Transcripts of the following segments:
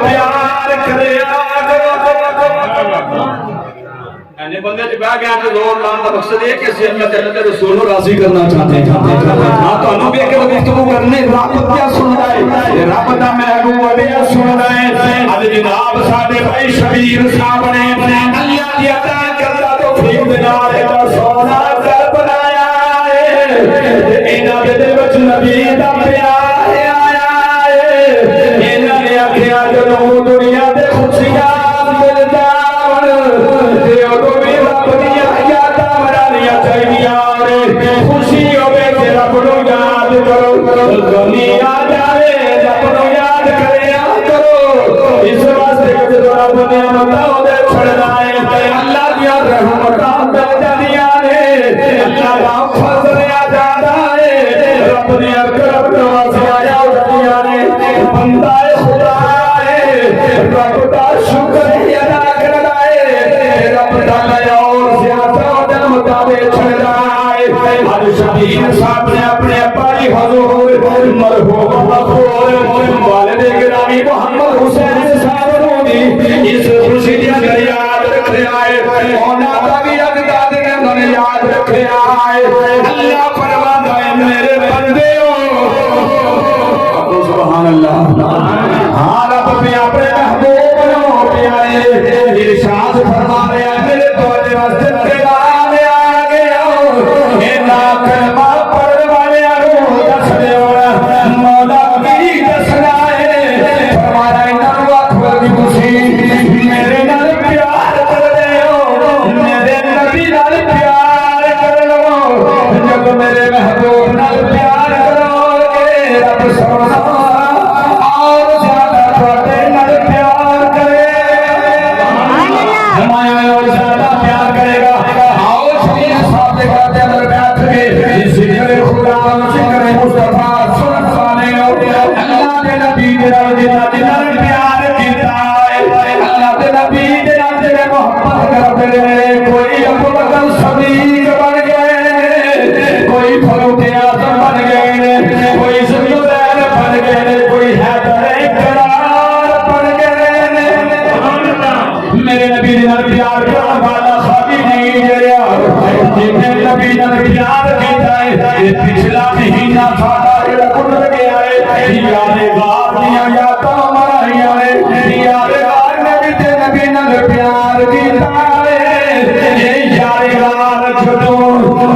प्यार करे बंदे बह गया तो जोर लाने का मकसद है कि अल्लाह ताला के रसूल को राजी करना चाहते हैं हां ਤੁਹਾਨੂੰ ਵੇਖ ਕੇ ਗੁਫ਼ਤਗੂ करने रब क्या सुनदा है रब दा महबूब क्या सुनदा है अज जनाब साडे भाई शबीर साहब ने अल्लाह की अता करदा तो फरीद दे नाल इतना सोना घर बनाया है इन्हां दे दिल विच नबी दा प्यार आया है इन्हां ने आखिया जदों दुनिया दे खुशियां मिलदा खुशी होवे रब नु याद करो दुनिया जावे रब नु याद करे करो इस वास्ते जो रब ने मताओ छड़ना है अल्लाह की रहमतां मिल जानियां ने अल्लाह दा फजल आ जाता है रब ने करम नवाज़ियां जानियां ने बंदा खुदा है रब दा शुक्र अदा करना है रब दा और ज्यादा दिन मुताबिक छड़ना आज शबीर साहब ने अपने भाई हजूर मरहूम मखबूल वालिद गिरामी मोहम्मद हुसैन साहब नु इस खुशी दी याद रखे आए ओना दा भी अगदाद ने मन याद रखे आए अल्लाह फरमांदा है मेरे बंदेओ सुभान अल्लाह हां रब भी अपने महबूब नु प्यारे इरशाद फरमा रहा है मेरे तोड़े वास्ते पैगाम आ गया ना कलमा पढ़ने वाले दस मौला की दसना है फरमाना की खुशी मेरे नाल प्यार कर रहे हो मेरे नबी नाल प्यार कर लो जब मेरे महबूब नाल प्यार करोगे रब सोना और ज्यादा थोड़े नाल प्यार करेगा और ज्यादा प्यार करेगा आओ शबीर साहब के कहते अंदर बैठ के जिक्र खुदा जिक्र मुस्तफा सुल्ताने अल्लाह के नबी दे जिन्ना जिन्ना प्यार कीता है अल्लाह के नबी दे जिन्ना मोहब्बत करते रहे कोई अबू बकर सदीक बन गए कोई फारूक आजम बन गए कोई जुबैर बन गए कोई हैदर करार बन गए मेरे नबी दे प्यार करने वाला खाली नहीं गया जिन्हें नबी ने प्यार कीता है ये पिछला महीना साडा जेड़ा गुजर गया है यारे गार दियां यादां मराइयां ने यारे गार ने भी ते नबी ने प्यार कीता है ये यारे गार जदों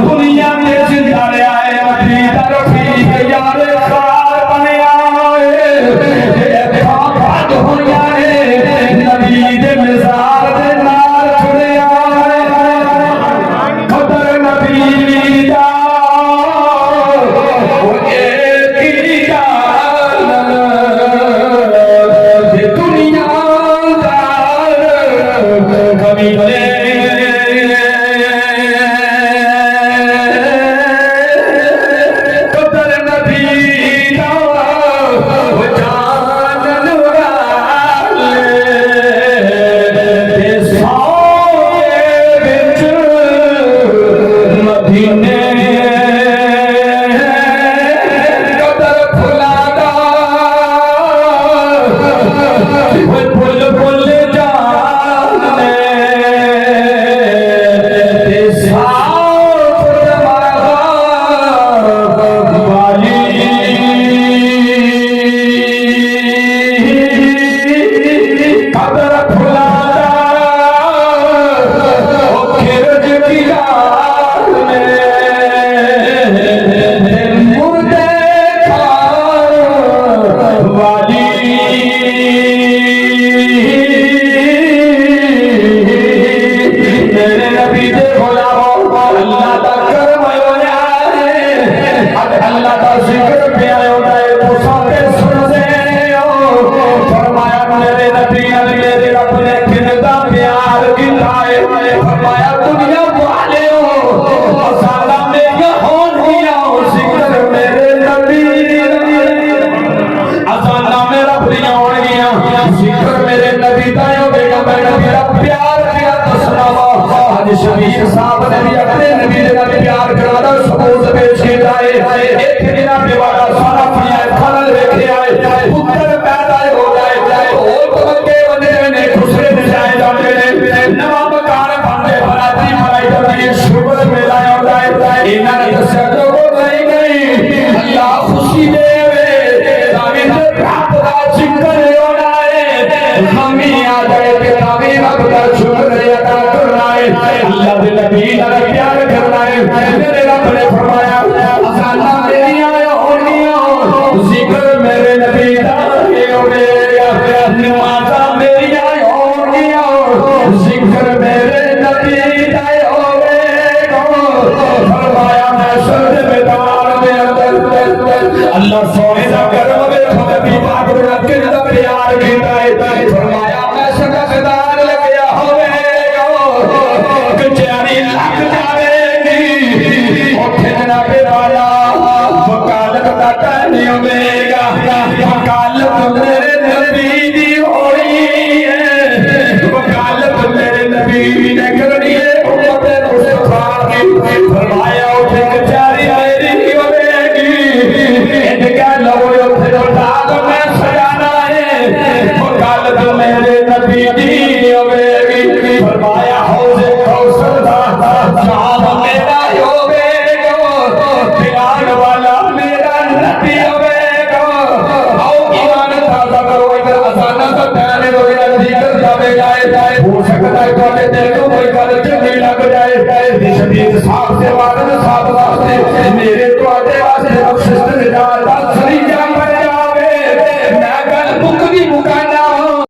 दुनिया में जिंदा रहा है नबी दा रफीक यारे गार बनया है अखां बंद होइयां ने नबी दे मज़ार दे नाल जुड़िया है कदर नबी दा ओ एक ही जान दे दुनिया दा कभी कदर नबी दा ओ जानन वाले दे साए विच मदीने कदर फुलादा फुल फुल जाने ते साफ दमागा वाली कदर फुलादा ओ खिरज की रात में मुर्दे खान वाली मेरे नबी दे गुलामों अल्लाह दा करम होया है अल्लाह दा जिक्र पिया होता है तो साथे सुनदे हो फरमाया मेरे नबी मेरे रब ने कितना प्यार कीता है फरमाया दुनिया वाले हो सादा मेरी होनियां जिक्र मेरे नबी अजाना मेरा प्रिय होनियां जिक्र मेरे नबी दा होगा मैं नबी दा प्यार किया तो सुनावा आज शबीर साहब ने भी अपने नबी दे नाल प्यार कराना सबूत पेश किया है एक दिन बेवाड़ा सारा पिया खलल वेखे आए पुत्र पैदा हो जाए और अल्लाह सोने दा करम वेखो नबी पाक दा किन्ना प्यार कीता है फरमाया मैं सदाकदार लगया होवेगा कचहरी लग जावेगी उठे जनाबे वाला वकालत दा टाइम होवेगा वकालत मेरे नबी दी होई है वकालत मेरे नबी ने करनी है उम्मत मुस्तफा की फरमाया उठे कचहरी मेरी होवेगी इनका लो उठे औलाद में सजाना है वकालत मेरे नबी दी होवेगी फरमाया हौज़े कौसर दा शाम मेरा होवेगा बिलाल वाला मेरा नबी होवेगा आओ ईमान ताज़ा करो इधर अजाना दा टाइम होवेगा जिक्र जावे जाए हो सकता है तुम्हारे दिल को कोई गल चंगी लग जाए शदीद साहब से वारद साहब वास्ते मेरे तुम्हारे वास्ते बख्शिश निजात दा सरीजा बन जावे मैं गल मुकदी मुकाना